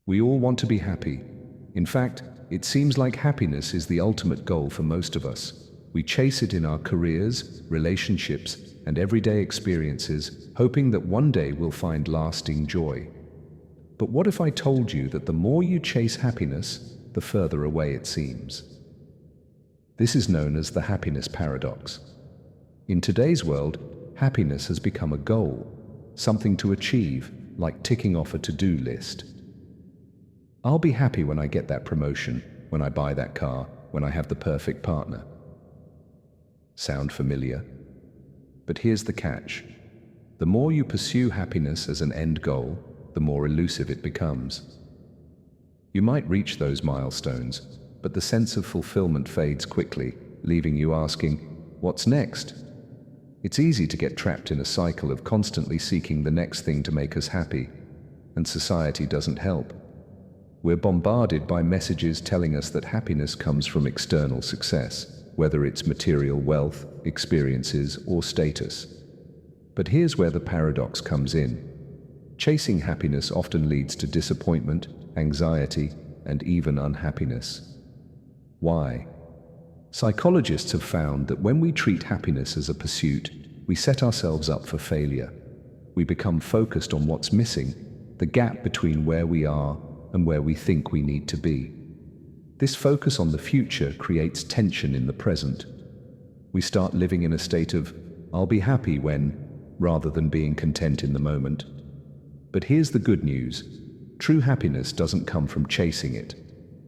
We all want to be happy. In fact, it seems like happiness is the ultimate goal for most of us. We chase it in our careers, relationships, and everyday experiences, hoping that one day we'll find lasting joy. But what if I told you that the more you chase happiness, the further away it seems? This is known as the happiness paradox. In today's world, happiness has become a goal, something to achieve, like ticking off a to-do list. I'll be happy when I get that promotion, when I buy that car, when I have the perfect partner. Sound familiar? But here's the catch. The more you pursue happiness as an end goal, the more elusive it becomes. You might reach those milestones, but the sense of fulfillment fades quickly, leaving you asking, what's next? It's easy to get trapped in a cycle of constantly seeking the next thing to make us happy, and society doesn't help. We're bombarded by messages telling us that happiness comes from external success, whether it's material wealth, experiences, or status. But here's where the paradox comes in. Chasing happiness often leads to disappointment, anxiety, and even unhappiness. Why? Psychologists have found that when we treat happiness as a pursuit, we set ourselves up for failure. We become focused on what's missing, the gap between where we are and where we think we need to be. This focus on the future creates tension in the present. We start living in a state of, I'll be happy when, rather than being content in the moment. But here's the good news. True happiness doesn't come from chasing it.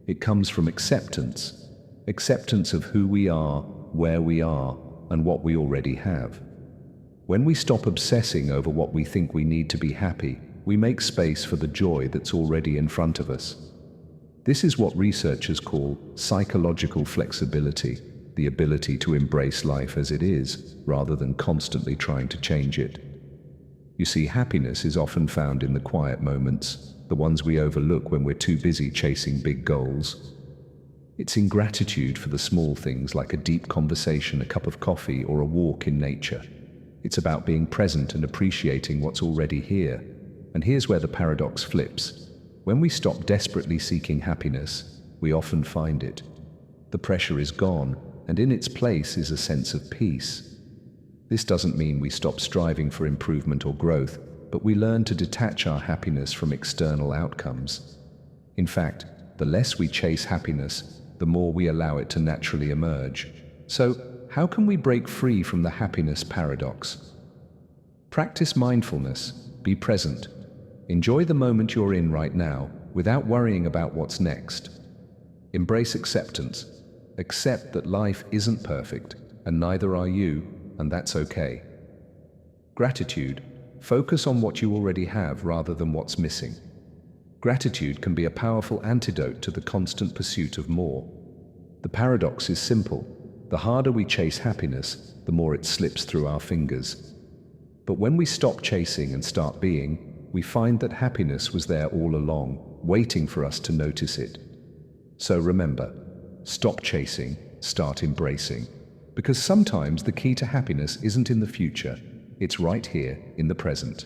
It comes from acceptance. Acceptance of who we are, where we are, and what we already have. When we stop obsessing over what we think we need to be happy, we make space for the joy that's already in front of us. This is what researchers call psychological flexibility, the ability to embrace life as it is, rather than constantly trying to change it. You see, happiness is often found in the quiet moments, the ones we overlook when we're too busy chasing big goals. It's in gratitude for the small things like a deep conversation, a cup of coffee, or a walk in nature. It's about being present and appreciating what's already here. And here's where the paradox flips. When we stop desperately seeking happiness, we often find it. The pressure is gone, and in its place is a sense of peace. This doesn't mean we stop striving for improvement or growth, but we learn to detach our happiness from external outcomes. In fact, the less we chase happiness, the more we allow it to naturally emerge. So, how can we break free from the happiness paradox? Practice mindfulness. Be present. Enjoy the moment you're in right now, without worrying about what's next. Embrace acceptance. Accept that life isn't perfect, and neither are you, and that's okay. Gratitude. Focus on what you already have rather than what's missing. Gratitude can be a powerful antidote to the constant pursuit of more. The paradox is simple. The harder we chase happiness, the more it slips through our fingers. But when we stop chasing and start being, we find that happiness was there all along, waiting for us to notice it. So remember, stop chasing, start embracing. Because sometimes the key to happiness isn't in the future, it's right here in the present.